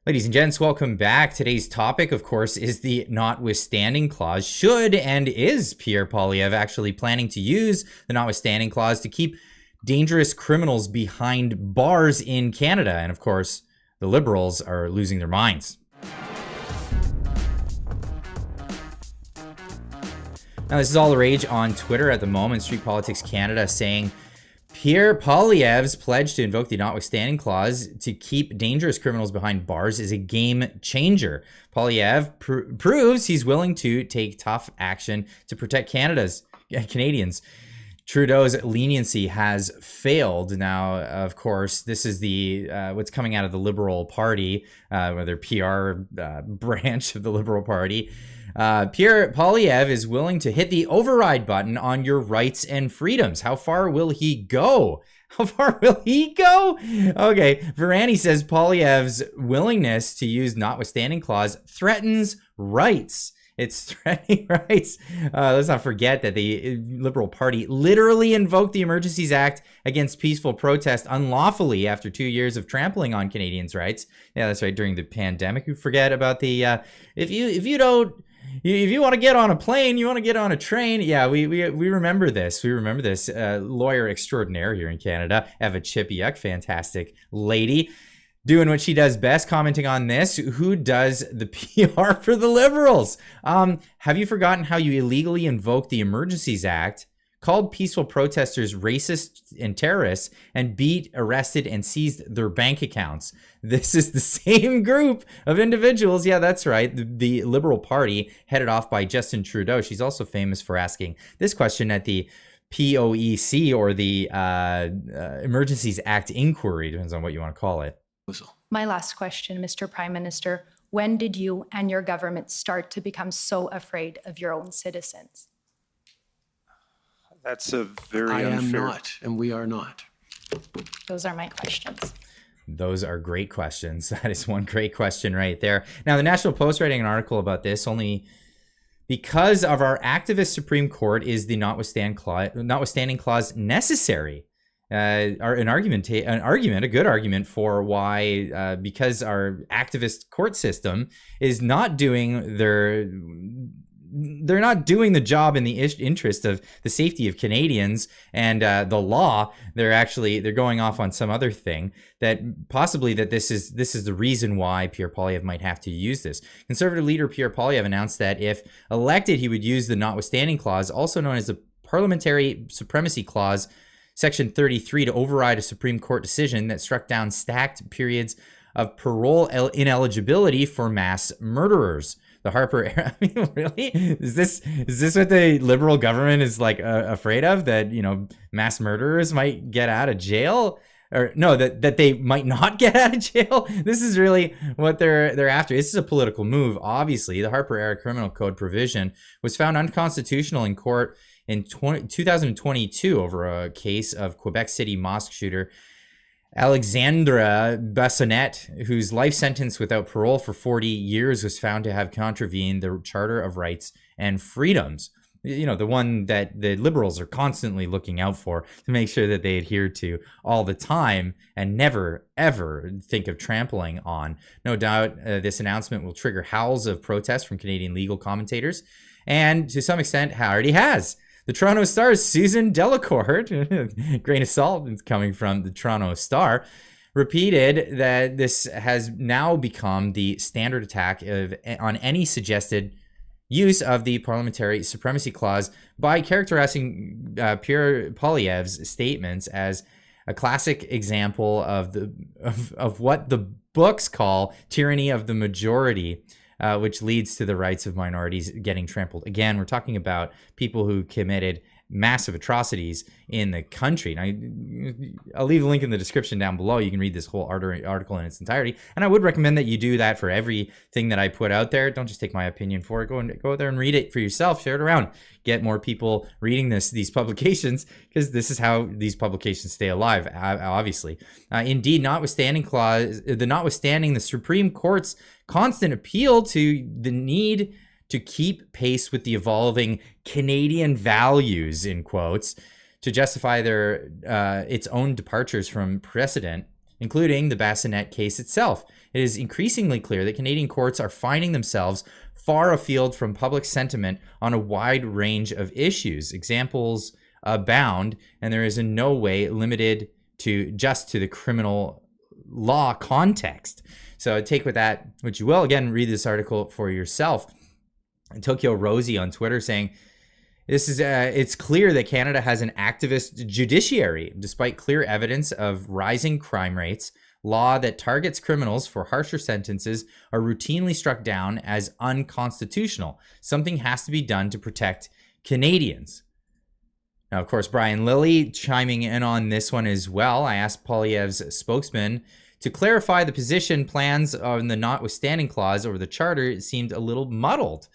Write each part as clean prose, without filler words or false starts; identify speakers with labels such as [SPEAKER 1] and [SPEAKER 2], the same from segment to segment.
[SPEAKER 1] Ladies and gents, welcome back. Today's topic, of course, is the Notwithstanding clause. Should and is Pierre Poilievre actually planning to use the Notwithstanding clause to keep dangerous criminals behind bars in Canada? And of course, the Liberals are losing their minds. Now, this is all the rage on Twitter at the moment. Street Politics Canada saying Pierre Poilievre's pledge to invoke the Notwithstanding clause to keep dangerous criminals behind bars is a game changer. Poilievre proves he's willing to take tough action to protect Canadians. Trudeau's leniency has failed. Now, of course, this is the what's coming out of the Liberal Party, or their PR branch of the Liberal Party. Pierre Poilievre is willing to hit the override button on your rights and freedoms. How far will he go? How far will he go? Okay, Varani says Poilievre's willingness to use Notwithstanding clause threatens rights. It's threatening rights. Let's not forget that the Liberal Party literally invoked the Emergencies Act against peaceful protest unlawfully after 2 years of trampling on Canadians' rights. Yeah, that's right. During the pandemic, you forget about the if you want to get on a plane, you want to get on a train. Yeah, we remember this. We remember this. Lawyer extraordinaire here in Canada, Eva Chipiuk, fantastic lady, doing what she does best, commenting on this. Who does the PR for the Liberals? Have you forgotten how you illegally invoked the Emergencies Act, called peaceful protesters racist and terrorists, and beat, arrested, and seized their bank accounts? This is the same group of individuals. Yeah, that's right. The Liberal Party, headed off by Justin Trudeau. She's also famous for asking this question at the POEC, or the Emergencies Act inquiry, depends on what you want to call it.
[SPEAKER 2] My last question, Mr. Prime Minister. When did you and your government start to become so afraid of your own citizens?
[SPEAKER 3] That's a very unfair...
[SPEAKER 4] I am not, and we are not.
[SPEAKER 2] Those are my questions.
[SPEAKER 1] Those are great questions. That is one great question right there. Now, the National Post writing an article about this, only because of our activist Supreme Court is the Notwithstanding clause necessary. A good argument for why, because our activist court system is not doing they're not doing the job in the interest of the safety of Canadians and the law. They're going off on some other thing, that possibly that this is the reason why Pierre Poilievre might have to use this. Conservative leader Pierre Poilievre announced that if elected, he would use the Notwithstanding clause, also known as the Parliamentary Supremacy Clause, Section 33, to override a Supreme Court decision that struck down stacked periods of parole ineligibility for mass murderers. The Harper era. I mean, really? Is this what the Liberal government is like afraid of? That, mass murderers might get out of jail? Or no, that they might not get out of jail? This is really what they're after. This is a political move, obviously. The Harper era criminal code provision was found unconstitutional in court in 2022 over a case of Quebec City mosque shooter Alexandre Bassonnet, whose life sentence without parole for 40 years was found to have contravened the Charter of Rights and Freedoms. The one that the Liberals are constantly looking out for to make sure that they adhere to all the time and never, ever think of trampling on. No doubt this announcement will trigger howls of protest from Canadian legal commentators, and to some extent already has. The Toronto Star's Susan Delacourt, grain of salt coming from the Toronto Star, repeated that this has now become the standard attack on any suggested use of the Parliamentary Supremacy Clause by characterizing Pierre Poilievre's statements as a classic example of what the books call tyranny of the majority, which leads to the rights of minorities getting trampled. Again, we're talking about people who committed massive atrocities in the country. Now, I'll leave a link in the description down below. You can read this whole article in its entirety. And I would recommend that you do that for everything that I put out there. Don't just take my opinion for it. Go there and read it for yourself. Share it around. Get more people reading these publications, because this is how these publications stay alive, obviously. Indeed, notwithstanding the Supreme Court's constant appeal to the need to keep pace with the evolving Canadian values, in quotes, to justify its own departures from precedent, including the Bassonnet case itself. it is increasingly clear that Canadian courts are finding themselves far afield from public sentiment on a wide range of issues. Examples abound, and there is in no way limited to just to the criminal law context. So take with that what you will. Again, read this article for yourself. Tokyo Rosie on Twitter saying, it's clear that Canada has an activist judiciary, despite clear evidence of rising crime rates. Law that targets criminals for harsher sentences are routinely struck down as unconstitutional. Something has to be done to protect Canadians. Now, of course, Brian Lilly chiming in on this one as well. I asked Poilievre's spokesman to clarify the position. Plans on the notwithstanding clause over the charter seemed a little muddled.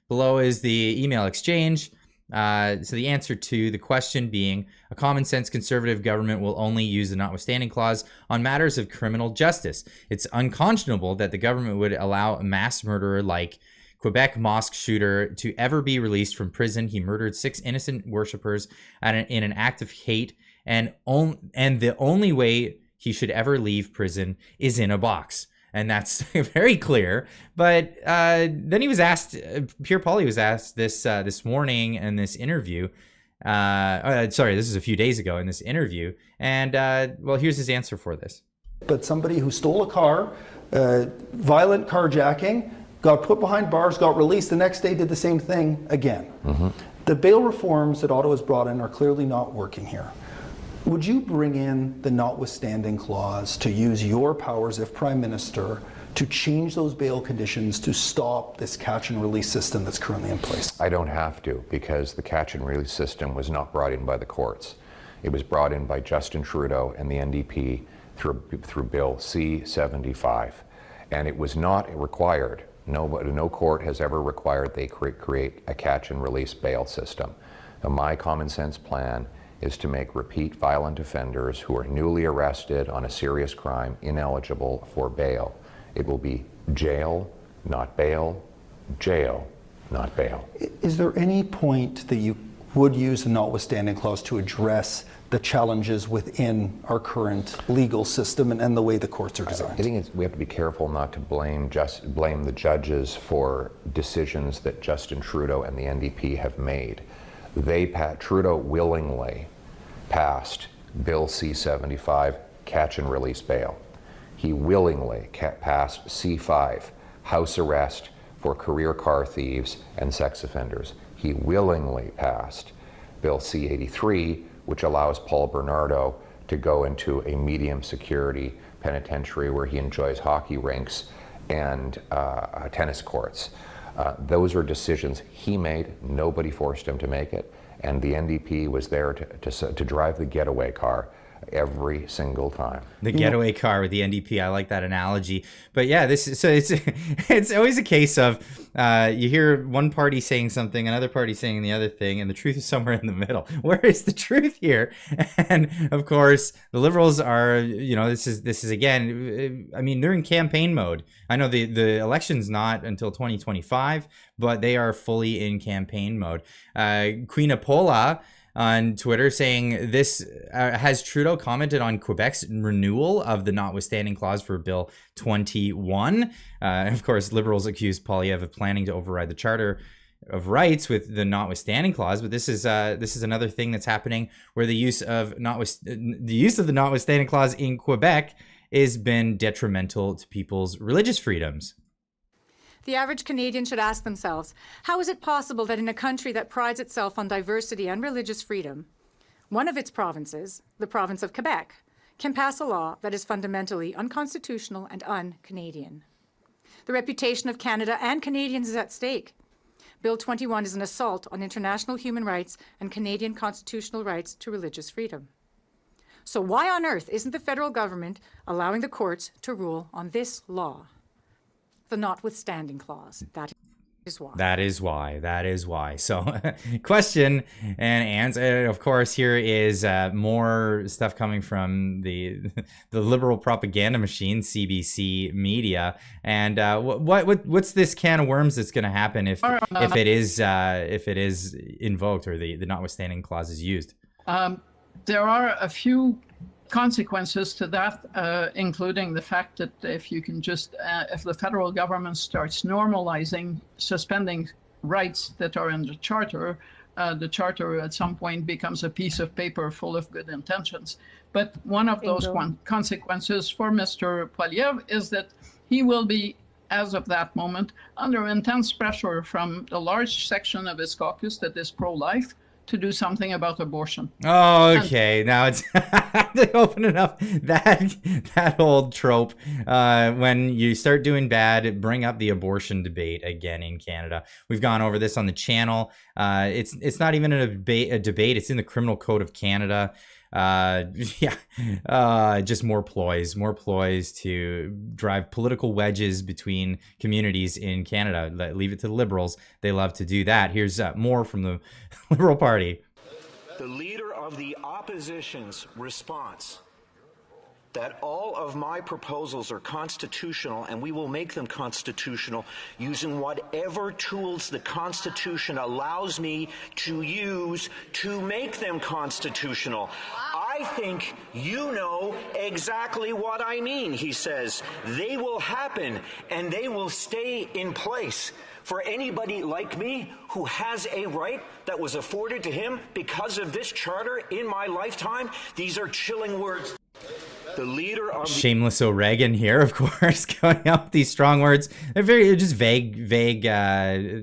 [SPEAKER 1] Below is the email exchange. So the answer to the question being, a common sense conservative government will only use the notwithstanding clause on matters of criminal justice. It's unconscionable that the government would allow a mass murderer like Quebec mosque shooter to ever be released from prison. He murdered 6 innocent worshippers in an act of hate, and the only way he should ever leave prison is in a box. And that's very clear. But then he was asked, Pierre Poilievre was asked this morning in this interview. This is a few days ago in this interview. And well, here's his answer for this.
[SPEAKER 3] But somebody who stole a car, violent carjacking, got put behind bars, got released the next day, did the same thing again. Mm-hmm. The bail reforms that Ottawa's brought in are clearly not working here. Would you bring in the notwithstanding clause to use your powers if Prime Minister to change those bail conditions to stop this catch and release system that's currently in place?
[SPEAKER 5] I don't have to, because the catch and release system was not brought in by the courts. It was brought in by Justin Trudeau and the NDP through Bill C-75, and it was not required. No court has ever required they create a catch and release bail system. Now, my common sense plan is to make repeat violent offenders who are newly arrested on a serious crime ineligible for bail. It will be jail, not bail, jail, not bail.
[SPEAKER 3] Is there any point that you would use the notwithstanding clause to address the challenges within our current legal system and the way the courts are designed?
[SPEAKER 5] I think we have to be careful not to blame the judges for decisions that Justin Trudeau and the NDP have made. Trudeau willingly passed Bill C-75, catch and release bail. He willingly passed C-5, house arrest for career car thieves and sex offenders. He willingly passed Bill C-83, which allows Paul Bernardo to go into a medium security penitentiary where he enjoys hockey rinks and tennis courts. Those are decisions he made. Nobody forced him to make it. And the NDP was there to drive the getaway car every single time.
[SPEAKER 1] The getaway car with the NDP. I like that analogy. But yeah, it's always a case of you hear one party saying something, another party saying the other thing, and the truth is somewhere in the middle. Where is the truth here? And of course, the Liberals are, this is again, I mean, they're in campaign mode. I know the election's not until 2025, but they are fully in campaign mode. Queen Apola on Twitter saying this, has Trudeau commented on Quebec's renewal of the notwithstanding clause for Bill 21? Of course, Liberals accused Poilievre of planning to override the Charter of Rights with the notwithstanding clause, but this is another thing that's happening where the use of the notwithstanding clause in Quebec has been detrimental to people's religious freedoms.
[SPEAKER 6] The average Canadian should ask themselves, how is it possible that in a country that prides itself on diversity and religious freedom, one of its provinces, the province of Quebec, can pass a law that is fundamentally unconstitutional and un-Canadian? The reputation of Canada and Canadians is at stake. Bill 21 is an assault on international human rights and Canadian constitutional rights to religious freedom. So why on earth isn't the federal government allowing the courts to rule on this law? The notwithstanding clause. That is why. That is why. So question and answer. Of course, here is more stuff coming from the liberal propaganda machine, CBC Media. And what's this can of worms that's going to happen if it is invoked or the notwithstanding clause is used?
[SPEAKER 7] There are a few consequences to that, including the fact that if the federal government starts normalizing, suspending rights that are in the charter at some point becomes a piece of paper full of good intentions. But one of those consequences for Mr. Poilievre is that he will be, as of that moment, under intense pressure from a large section of his caucus that is pro-life to do something about abortion.
[SPEAKER 1] Oh, okay. Now it's opening up that old trope. When you start doing bad, bring up the abortion debate again in Canada. We've gone over this on the channel. It's not even a debate. It's in the Criminal Code of Canada. Just more ploys to drive political wedges between communities in Canada. Leave it to the Liberals. They love to do that. Here's more from the Liberal Party.
[SPEAKER 8] The leader of the opposition's response that all of my proposals are constitutional and we will make them constitutional using whatever tools the Constitution allows me to use to make them constitutional. I think you know exactly what I mean, he says. They will happen and they will stay in place. For anybody like me who has a right that was afforded to him because of this charter in my lifetime, these are chilling words. The leader of
[SPEAKER 1] Shameless O'Regan here, of course, going out with these strong words. They're just vague. There's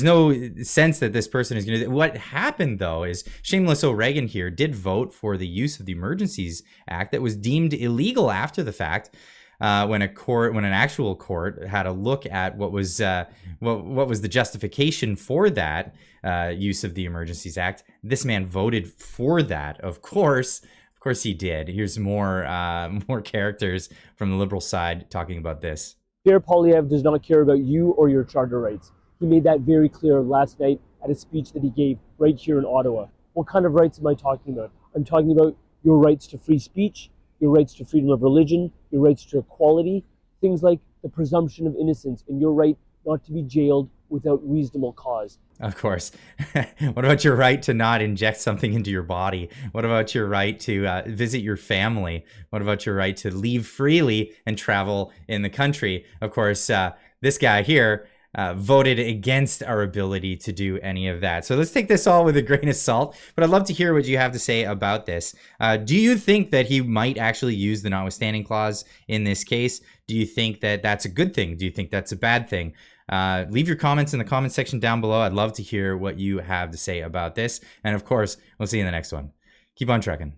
[SPEAKER 1] no sense that this person is going to. What happened though is Shameless O'Regan here did vote for the use of the Emergencies Act that was deemed illegal after the fact. When an actual court had a look at what was the justification for that use of the Emergencies Act, this man voted for that. Of course he did. Here's more characters from the Liberal side talking about this.
[SPEAKER 9] Pierre Poilievre does not care about you or your charter rights. He made that very clear last night at a speech that he gave right here in Ottawa. What kind of rights am I talking about? I'm talking about your rights to free speech, your rights to freedom of religion, your rights to equality, things like the presumption of innocence, and your right not to be jailed without reasonable cause.
[SPEAKER 1] Of course. What about your right to not inject something into your body? What about your right to visit your family? What about your right to leave freely and travel in the country? Of course, this guy here voted against our ability to do any of that. So let's take this all with a grain of salt, but I'd love to hear what you have to say about this. Do you think that he might actually use the notwithstanding clause in this case? Do you think that that's a good thing? Do you think that's a bad thing? Leave your comments in the comment section down below. I'd love to hear what you have to say about this. And of course, we'll see you in the next one. Keep on trucking.